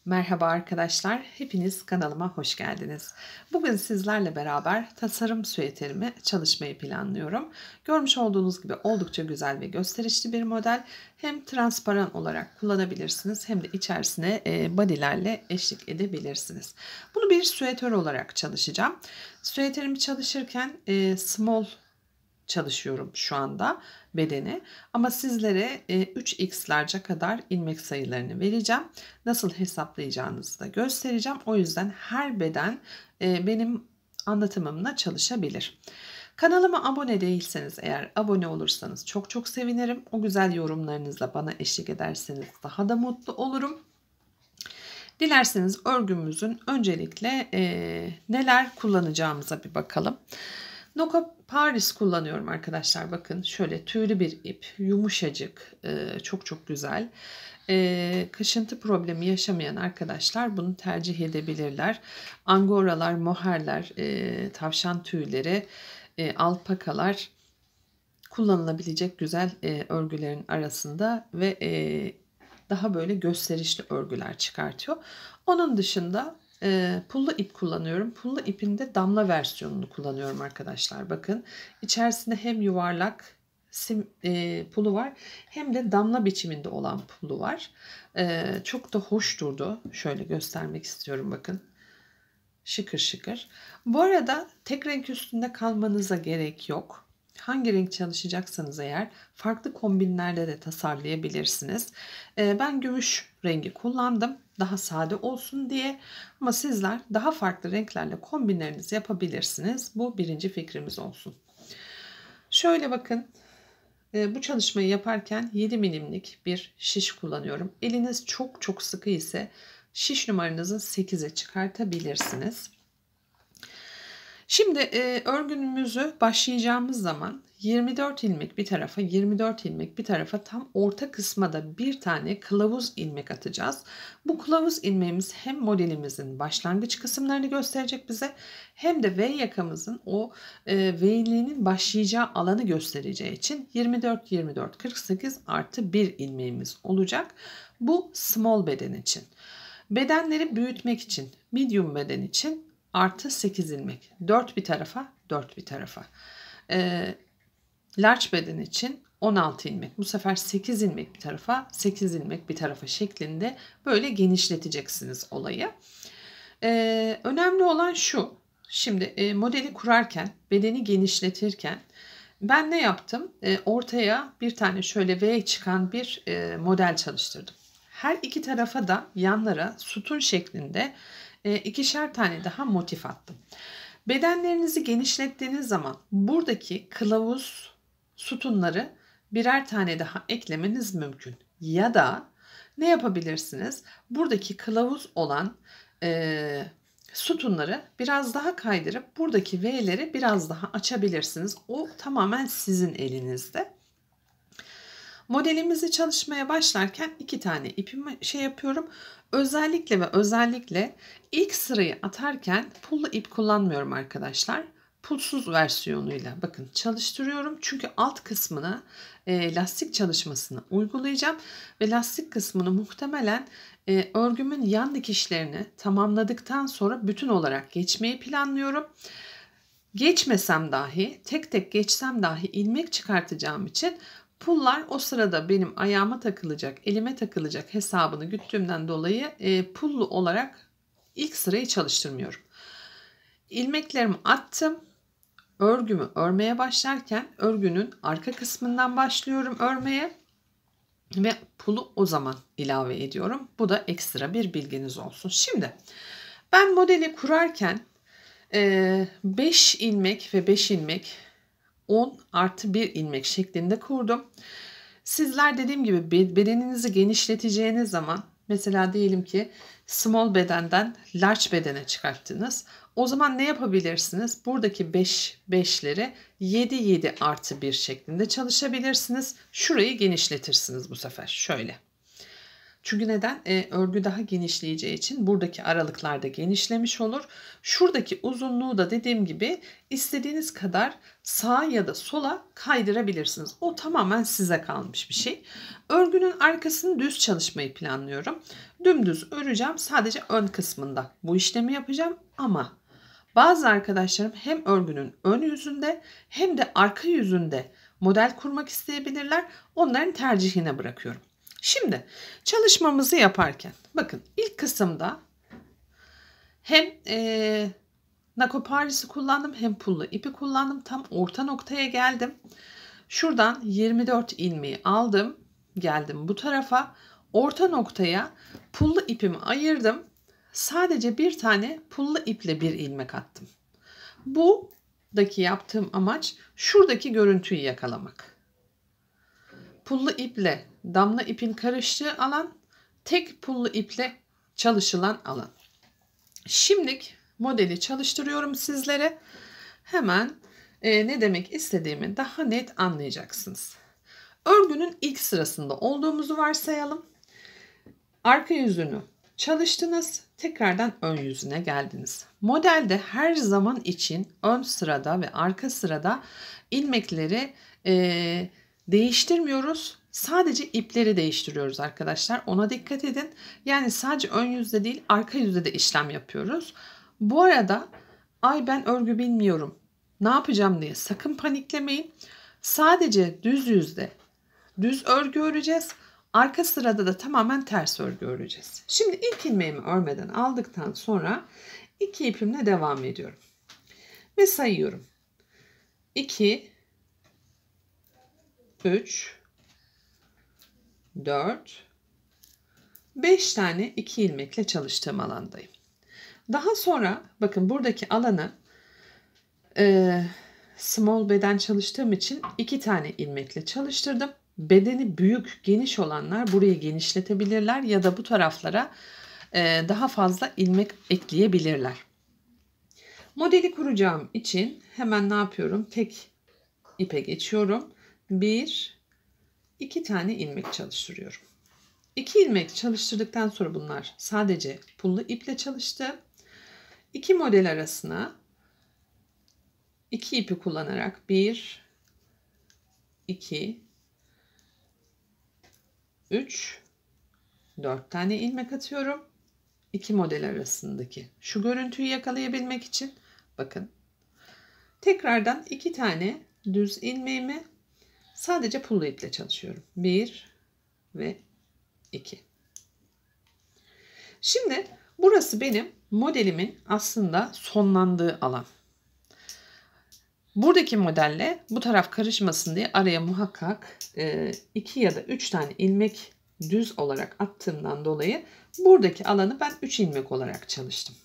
Merhaba arkadaşlar, hepiniz kanalıma hoş geldiniz. Bugün sizlerle beraber tasarım süeterimi çalışmayı planlıyorum. Görmüş olduğunuz gibi oldukça güzel ve gösterişli bir model. Hem transparan olarak kullanabilirsiniz hem de içerisine body'lerle eşlik edebilirsiniz. Bunu bir süeter olarak çalışacağım. Süeterimi çalışırken small çalışıyorum şu anda bedeni. Ama sizlere 3x'lerce kadar ilmek sayılarını vereceğim. Nasıl hesaplayacağınızı da göstereceğim. O yüzden her beden benim anlatımımla çalışabilir. Kanalıma abone değilseniz eğer abone olursanız çok çok sevinirim. O güzel yorumlarınızla bana eşlik ederseniz daha da mutlu olurum. Dilerseniz örgümüzün öncelikle neler kullanacağımıza bir bakalım. Noka Paris kullanıyorum arkadaşlar. Bakın şöyle tüylü bir ip, yumuşacık, çok çok güzel. Kaşıntı problemi yaşamayan arkadaşlar bunu tercih edebilirler. Angoralar, moherler, tavşan tüyleri, alpakalar kullanılabilecek güzel örgülerin arasında ve daha böyle gösterişli örgüler çıkartıyor. Onun dışında pullu ip kullanıyorum. Pullu ipin de damla versiyonunu kullanıyorum arkadaşlar. Bakın içerisinde hem yuvarlak pulu var hem de damla biçiminde olan pulu var. Çok da hoş durdu. Şöyle göstermek istiyorum bakın. Şıkır şıkır. Bu arada tek renk üstünde kalmanıza gerek yok. Hangi renk çalışacaksanız eğer farklı kombinlerle de tasarlayabilirsiniz. Ben gümüş rengi kullandım. Daha sade olsun diye. Ama sizler daha farklı renklerle kombinlerinizi yapabilirsiniz. Bu birinci fikrimiz olsun. Şöyle bakın. Bu çalışmayı yaparken 7 milimlik bir şiş kullanıyorum. Eliniz çok çok sıkı ise şiş numaranızı 8'e çıkartabilirsiniz. Şimdi örgümüzü başlayacağımız zaman 24 ilmek bir tarafa, 24 ilmek bir tarafa tam orta kısma da bir tane kılavuz ilmek atacağız. Bu kılavuz ilmeğimiz hem modelimizin başlangıç kısımlarını gösterecek bize hem de V yakamızın o V'liğinin başlayacağı alanı göstereceği için 24, 24, 48 artı 1 ilmeğimiz olacak. Bu small beden için. Bedenleri büyütmek için, medium beden için artı 8 ilmek. 4 bir tarafa, 4 bir tarafa. Large beden için 16 ilmek. Bu sefer 8 ilmek bir tarafa, 8 ilmek bir tarafa şeklinde böyle genişleteceksiniz olayı. Önemli olan şu. Şimdi modeli kurarken, bedeni genişletirken ben ne yaptım? Ortaya bir tane şöyle V çıkan bir model çalıştırdım. Her iki tarafa da yanlara sütun şeklinde ikişer tane daha motif attım. Bedenlerinizi genişlettiğiniz zaman buradaki kılavuz sütunları birer tane daha eklemeniz mümkün. Ya da ne yapabilirsiniz? Buradaki kılavuz olan sütunları biraz daha kaydırıp buradaki V'leri biraz daha açabilirsiniz. O tamamen sizin elinizde. Modelimizi çalışmaya başlarken 2 tane ipimi yapıyorum. Özellikle ilk sırayı atarken pullu ip kullanmıyorum arkadaşlar. Pulsuz versiyonuyla bakın çalıştırıyorum. Çünkü alt kısmına lastik çalışmasını uygulayacağım. Ve lastik kısmını muhtemelen örgümün yan dikişlerini tamamladıktan sonra bütün olarak geçmeyi planlıyorum. Geçmesem dahi, tek tek geçsem dahi ilmek çıkartacağım için pullar o sırada benim ayağıma takılacak, elime takılacak hesabını güttüğümden dolayı pullu olarak ilk sırayı çalıştırmıyorum. İlmeklerimi attım. Örgümü örmeye başlarken örgünün arka kısmından başlıyorum örmeye ve pulu o zaman ilave ediyorum. Bu da ekstra bir bilginiz olsun. Şimdi ben modeli kurarken 5 ilmek ve 5 ilmek 10 artı 1 ilmek şeklinde kurdum. Sizler dediğim gibi bedeninizi genişleteceğiniz zaman mesela diyelim ki small bedenden large bedene çıkarttınız. O zaman ne yapabilirsiniz? Buradaki 5'leri 7 7 artı 1 şeklinde çalışabilirsiniz. Şurayı genişletirsiniz bu sefer şöyle. Çünkü neden? Örgü daha genişleyeceği için buradaki aralıklar da genişlemiş olur. Şuradaki uzunluğu da dediğim gibi istediğiniz kadar sağa ya da sola kaydırabilirsiniz. O tamamen size kalmış bir şey. Örgünün arkasını düz çalışmayı planlıyorum. Dümdüz öreceğim. Sadece ön kısmında bu işlemi yapacağım ama bazı arkadaşlarım hem örgünün ön yüzünde hem de arka yüzünde model kurmak isteyebilirler. Onların tercihine bırakıyorum. Şimdi çalışmamızı yaparken bakın ilk kısımda hem Nako Paris'i kullandım hem pullu ipi kullandım. Tam orta noktaya geldim. Şuradan 24 ilmeği aldım. Geldim bu tarafa. Orta noktaya pullu ipimi ayırdım. Sadece bir tane pullu iple bir ilmek attım. Buradaki yaptığım amaç şuradaki görüntüyü yakalamak. Pullu iple damla ipin karıştığı alan, tek pullu iple çalışılan alan. Şimdilik modeli çalıştırıyorum sizlere. Hemen ne demek istediğimi daha net anlayacaksınız. Örgünün ilk sırasında olduğumuzu varsayalım. Arka yüzünü çalıştınız. Tekrardan ön yüzüne geldiniz. Modelde her zaman için ön sırada ve arka sırada ilmekleri değiştirmiyoruz. Sadece ipleri değiştiriyoruz arkadaşlar. Ona dikkat edin. Yani sadece ön yüzde değil arka yüzde de işlem yapıyoruz. Bu arada ay ben örgü bilmiyorum, ne yapacağım diye sakın paniklemeyin. Sadece düz yüzde düz örgü öreceğiz. Arka sırada da tamamen ters örgü öreceğiz. Şimdi ilk ilmeğimi örmeden aldıktan sonra iki ipimle devam ediyorum. Ve sayıyorum. 2, 3, 4, 5 tane 2 ilmekle çalıştığım alandayım. Daha sonra bakın buradaki alanı small beden çalıştığım için 2 tane ilmekle çalıştırdım. Bedeni büyük, geniş olanlar burayı genişletebilirler ya da bu taraflara daha fazla ilmek ekleyebilirler. Modeli kuracağım için hemen ne yapıyorum? Tek ipe geçiyorum. 1, 2 tane ilmek çalıştırıyorum. 2 ilmek çalıştırdıktan sonra bunlar sadece pullu iple çalıştı. 2 model arasına 2 ipi kullanarak 1, 2, 3, 4 tane ilmek atıyorum. 2 model arasındaki şu görüntüyü yakalayabilmek için bakın. Tekrardan 2 tane düz ilmeğimi sadece pullu iple çalışıyorum. 1 ve 2. Şimdi burası benim modelimin aslında sonlandığı alan. Buradaki modelle bu taraf karışmasın diye araya muhakkak 2 ya da 3 tane ilmek düz olarak attığımdan dolayı buradaki alanı ben 3 ilmek olarak çalıştım.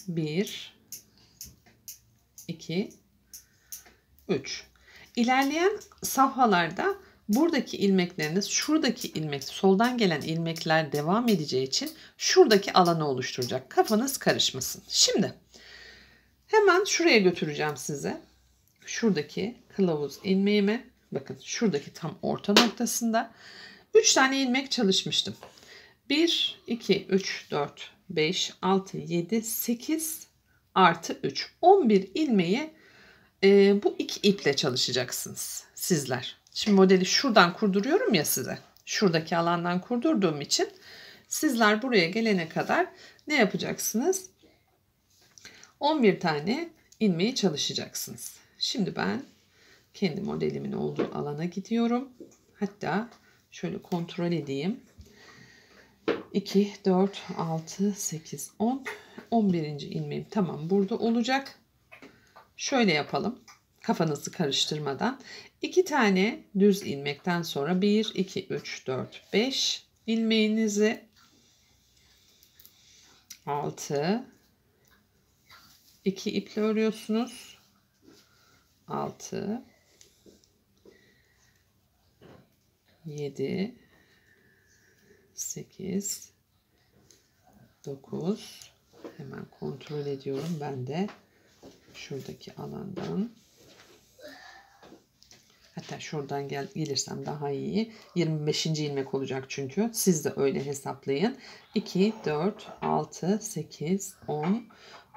1, 2, 3. İlerleyen safhalarda buradaki ilmekleriniz, şuradaki ilmek, soldan gelen ilmekler devam edeceği için şuradaki alanı oluşturacak. Kafanız karışmasın. Şimdi hemen şuraya götüreceğim size. Şuradaki kılavuz ilmeğime, bakın şuradaki tam orta noktasında 3 tane ilmek çalışmıştım. 1, 2, 3, 4, 5, 6, 7, 8 artı 3. 11 ilmeği bu iki iple çalışacaksınız sizler. Şimdi modeli şuradan kurduruyorum ya size. Şuradaki alandan kurdurduğum için sizler buraya gelene kadar ne yapacaksınız? 11 tane ilmeği çalışacaksınız. Şimdi ben kendi modelimin olduğu alana gidiyorum. Hatta şöyle kontrol edeyim. 2, 4, 6, 8, 10. 11. ilmeğim tamam burada olacak. Şöyle yapalım. Kafanızı karıştırmadan. 2 tane düz ilmekten sonra 1, 2, 3, 4, 5 ilmeğinizi 6, 2 iple örüyorsunuz. 6, 7, 8, 9. Hemen kontrol ediyorum ben de şuradaki alandan. Hatta şuradan gelirsem daha iyi. 25. ilmek olacak çünkü. Siz de öyle hesaplayın. 2, 4, 6, 8, 10,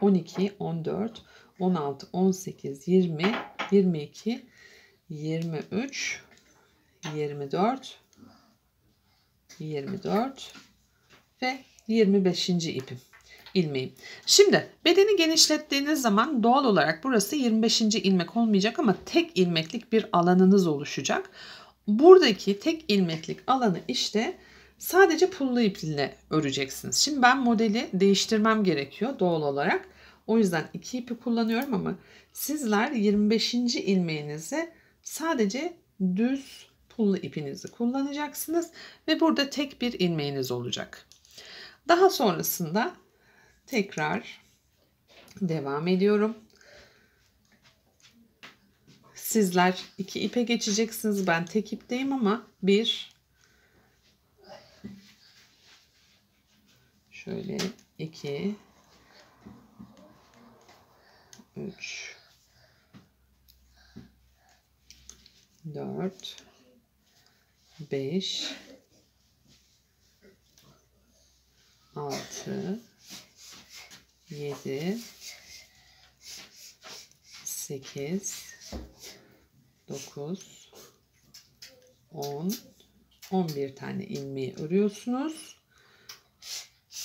12, 14, 16, 18, 20, 22, 23, 24, 24 ve 25. ipim. ilmeğim. Şimdi bedeni genişlettiğiniz zaman doğal olarak burası 25. ilmek olmayacak ama tek ilmeklik bir alanınız oluşacak. Buradaki tek ilmeklik alanı işte sadece pullu ip ile öreceksiniz. Şimdi ben modeli değiştirmem gerekiyor doğal olarak. O yüzden 2 ipi kullanıyorum ama sizler 25. ilmeğinizi sadece düz pullu ipinizi kullanacaksınız ve burada tek bir ilmeğiniz olacak. Daha sonrasında tekrar devam ediyorum. Sizler 2 ipe geçeceksiniz. Ben tek ipteyim ama şöyle 2 3 4 5 6 7 8 9 10 11 tane ilmeği örüyorsunuz.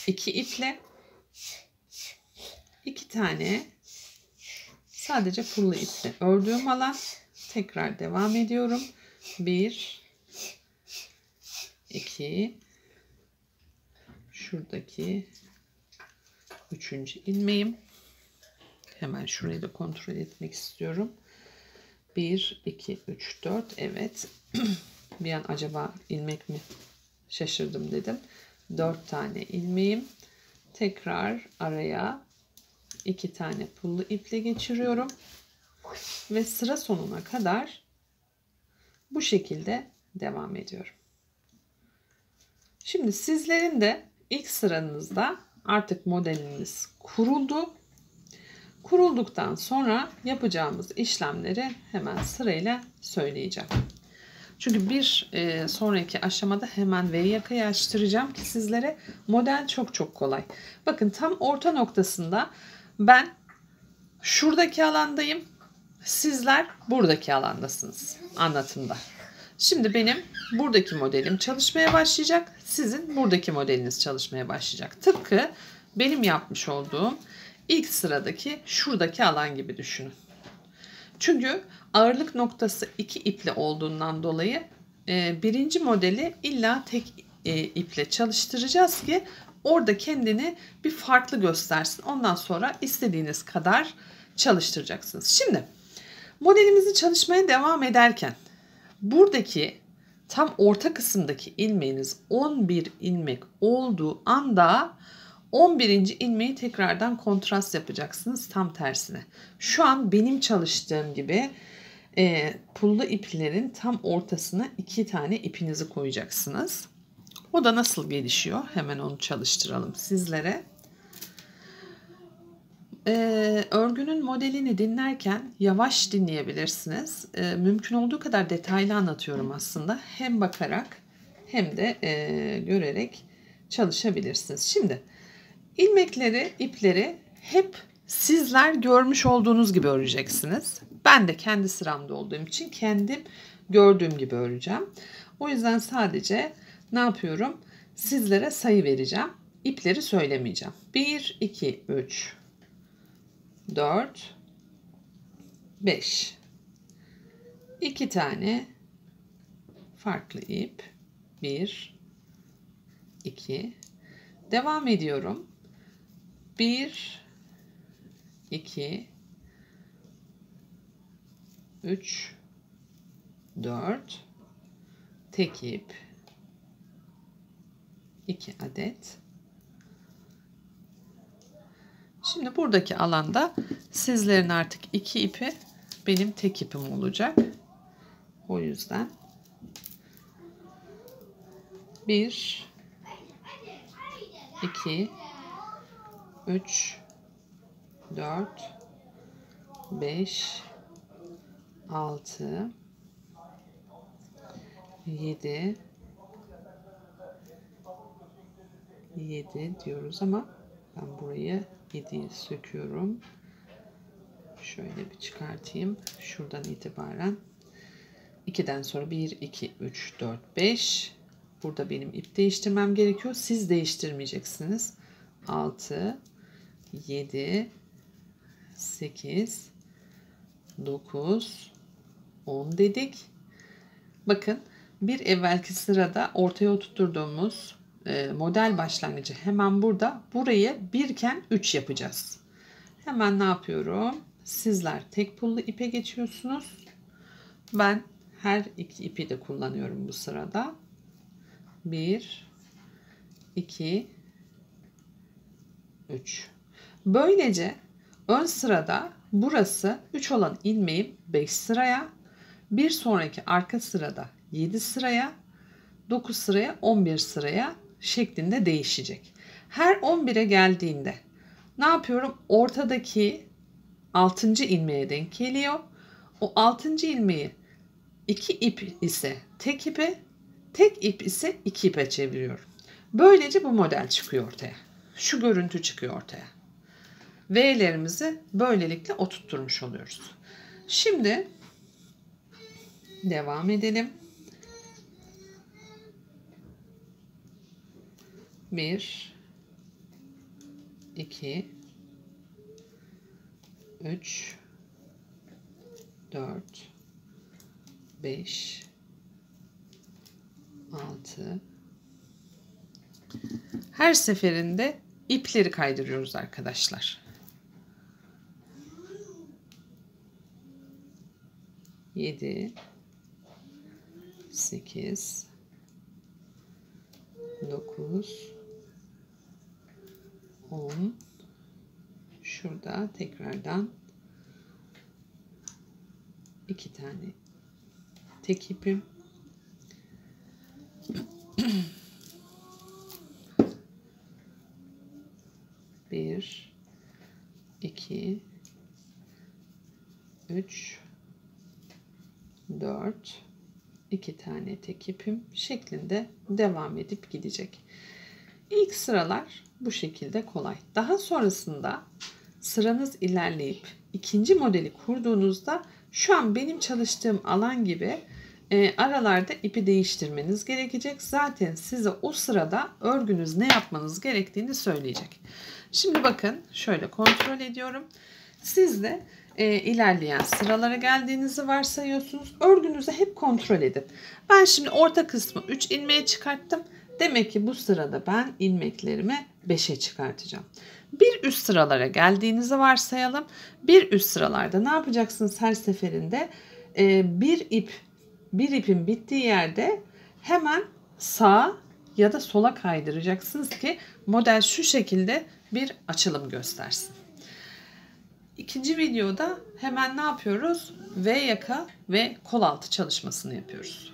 2 iple 2 tane sadece pullu iple ördüğüm alan. Tekrar devam ediyorum. 1 2 şuradaki 3. ilmeğim. Hemen şurayı da kontrol etmek istiyorum. 1 2 3 4 evet. Bir an acaba ilmek mi şaşırdım dedim. 4 tane ilmeğim. Tekrar araya 2 tane pullu iple geçiriyorum. Ve sıra sonuna kadar bu şekilde devam ediyorum. Şimdi sizlerin de ilk sıranızda artık modeliniz kuruldu. Kurulduktan sonra yapacağımız işlemleri hemen sırayla söyleyeceğim. Çünkü bir sonraki aşamada hemen V yakayı açtıracağım ki sizlere model çok kolay. Bakın tam orta noktasında ben şuradaki alandayım. Sizler buradaki alandasınız anlatımda. Şimdi benim buradaki modelim çalışmaya başlayacak. Sizin buradaki modeliniz çalışmaya başlayacak. Tıpkı benim yapmış olduğum ilk sıradaki şuradaki alan gibi düşünün. Çünkü ağırlık noktası 2 iple olduğundan dolayı birinci modeli illa tek iple çalıştıracağız ki orada kendini bir farklı göstersin. Ondan sonra istediğiniz kadar çalıştıracaksınız. Şimdi modelimizi çalışmaya devam ederken buradaki tam orta kısımdaki ilmeğiniz 11 ilmek olduğu anda 11. ilmeği tekrardan kontrast yapacaksınız tam tersine. Şu an benim çalıştığım gibi pullu iplerin tam ortasına 2 tane ipinizi koyacaksınız. O da nasıl gelişiyor? Hemen onu çalıştıralım sizlere. Örgünün modelini dinlerken yavaş dinleyebilirsiniz. Mümkün olduğu kadar detaylı anlatıyorum aslında. Hem bakarak hem de görerek çalışabilirsiniz. Şimdi ilmekleri, ipleri hep sizler görmüş olduğunuz gibi öreceksiniz. Ben de kendi sıramda olduğum için kendim gördüğüm gibi öreceğim. O yüzden sadece ne yapıyorum? Sizlere sayı vereceğim. İpleri söylemeyeceğim. 1, 2, 3, 4, 5. 2 tane farklı ip. 1, 2. Devam ediyorum. 1, 2, 3, 4. Tek ip. 2 adet. Şimdi buradaki alanda sizlerin artık 2 ipi benim tek ipim olacak. O yüzden 1, 2, 3, 4, 5, 6, 7 7 diyoruz ama ben burayı 7'yi söküyorum. Şöyle bir çıkartayım. Şuradan itibaren 2'den sonra 1, 2, 3, 4, 5. Burada benim ip değiştirmem gerekiyor. Siz değiştirmeyeceksiniz. 6, 7, 8, 9, 10 dedik. Bakın bir evvelki sırada ortaya oturttuğumuz model başlangıcı hemen burada. Burayı 1 iken 3 yapacağız. Hemen ne yapıyorum? Sizler tek pullu ipe geçiyorsunuz. Ben her iki ipi de kullanıyorum bu sırada. 1, 2, 3. Böylece ön sırada burası 3 olan ilmeğim 5 sıraya, bir sonraki arka sırada 7 sıraya, 9 sıraya, 11 sıraya şeklinde değişecek. Her 11'e geldiğinde ne yapıyorum? Ortadaki 6. ilmeğe denk geliyor. O 6. ilmeği 2 ip ise tek ipe, tek ip ise 2 ipe çeviriyorum. Böylece bu model çıkıyor ortaya. Şu görüntü çıkıyor ortaya. V'lerimizi böylelikle oturtturmuş oluyoruz. Şimdi devam edelim. 1, 2, 3, 4, 5, 6. Her seferinde ipleri kaydırıyoruz arkadaşlar. 7, 8, 9, 10. Şurada tekrardan 2 tane tek ipim. Bir, 2, 3, 4, 2 tane tek ipim şeklinde devam edip gidecek. İlk sıralar bu şekilde kolay. Daha sonrasında sıranız ilerleyip ikinci modeli kurduğunuzda şu an benim çalıştığım alan gibi aralarda ipi değiştirmeniz gerekecek. Zaten size o sırada örgünüz ne yapmanız gerektiğini söyleyecek. Şimdi bakın şöyle kontrol ediyorum. Siz de ilerleyen sıralara geldiğinizi varsayıyorsunuz. Örgünüzü hep kontrol edin. Ben şimdi orta kısmı 3 ilmeğe çıkarttım. Demek ki bu sırada ben ilmeklerimi 5'e çıkartacağım. Bir üst sıralara geldiğinizi varsayalım. Bir üst sıralarda ne yapacaksınız her seferinde? Bir ipin bittiği yerde hemen sağa ya da sola kaydıracaksınız ki model şu şekilde bir açılım göstersin. İkinci videoda hemen ne yapıyoruz? V yaka ve kol altı çalışmasını yapıyoruz.